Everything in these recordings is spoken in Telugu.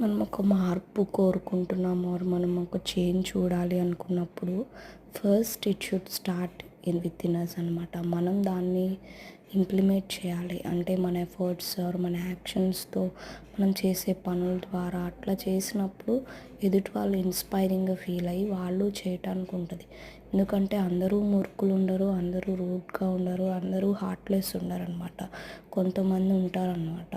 మనం ఒక మార్పు కోరుకుంటున్నాము ఆర్ మనం ఒక చేంజ్ చూడాలి అనుకున్నప్పుడు first it should start within us అనమాట. మనం దాన్ని ఇంప్లిమెంట్ చేయాలి. అంటే మన ఎఫర్ట్స్ ఆర్ మన యాక్షన్స్తో మనం చేసే పనుల ద్వారా అట్లా చేసినప్పుడు ఎదుటి వాళ్ళు ఇన్స్పైరింగ్గా ఫీల్ అయ్యి వాళ్ళు చేయటానికి ఉంటుంది. ఎందుకంటే అందరూ మూర్ఖులు ఉండరు, అందరూ రూడ్గా ఉండరు, అందరూ హార్ట్లెస్ ఉండరు అనమాట. కొంతమంది ఉంటారనమాట.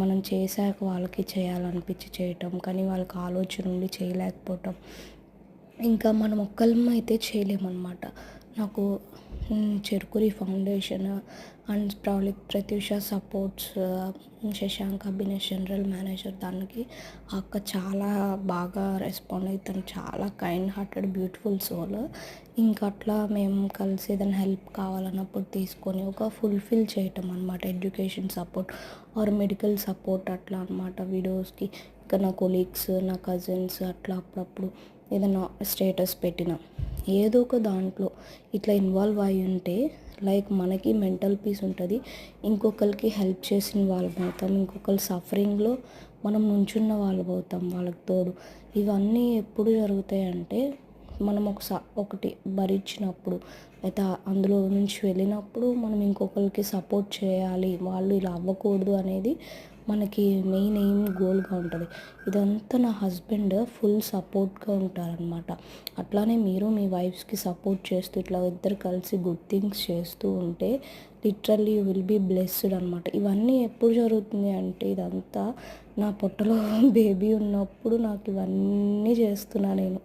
మనం చేశాక వాళ్ళకి చేయాలనిపించి చేయటం, కానీ వాళ్ళకి ఆలోచన ఉండి చేయలేకపోవటం. ఇంకా మనం ఒక్కళ్ళం అయితే చేయలేమన్నమాట. నాకు Cherukuri foundation and Pratyusha supports, Shashank Abhinesh general manager, దానికి ఆ అక్క చాలా బాగా రెస్పాండ్ అయ్యి తను చాలా కైండ్ హార్టెడ్ బ్యూటిఫుల్ సోల్. ఇంకా అట్లా మేము కలిసి ఏదైనా హెల్ప్ కావాలన్నప్పుడు తీసుకొని ఒక ఫుల్ఫిల్ చేయటం అనమాట. Education support or medical support అట్లా అనమాట విడోస్కి. ఇంకా నా కొలీగ్స్, నా కజిన్స్ అట్లా అప్పుడప్పుడు ఏదైనా స్టేటస్ పెట్టినా ఏదో ఒక దాంట్లో ఇట్లా ఇన్వాల్వ్ అయి ఉంటే లైక్ మనకి మెంటల్ పీస్ ఉంటుంది, ఇంకొకరికి హెల్ప్ చేసిన వాళ్ళం అవుతాం, ఇంకొకరు సఫరింగ్లో మనం నుంచున్న వాళ్ళు అవుతాం వాళ్ళకి తోడు. ఇవన్నీ ఎప్పుడు జరుగుతాయంటే మనం ఒకటి భరించినప్పుడు, అయితే అందులో నుంచి వెళ్ళినప్పుడు మనం ఇంకొకరికి సపోర్ట్ చేయాలి, వాళ్ళు ఇలా అవ్వకూడదు అనేది మనకి మెయిన్ గోల్గా ఉంటుంది. ఇదంతా నా హస్బెండ్ ఫుల్ సపోర్ట్గా ఉంటారనమాట. అట్లానే మీరు మీ వైఫ్స్కి సపోర్ట్ చేస్తూ ఇట్లా ఇద్దరు కలిసి గుడ్ థింగ్స్ చేస్తూ ఉంటే literally you will be blessed అనమాట. ఇవన్నీ ఎప్పుడు జరుగుతుంది అంటే ఇదంతా నా పొట్టలో బేబీ ఉన్నప్పుడు నాకు ఇవన్నీ చేస్తున్నా నేను.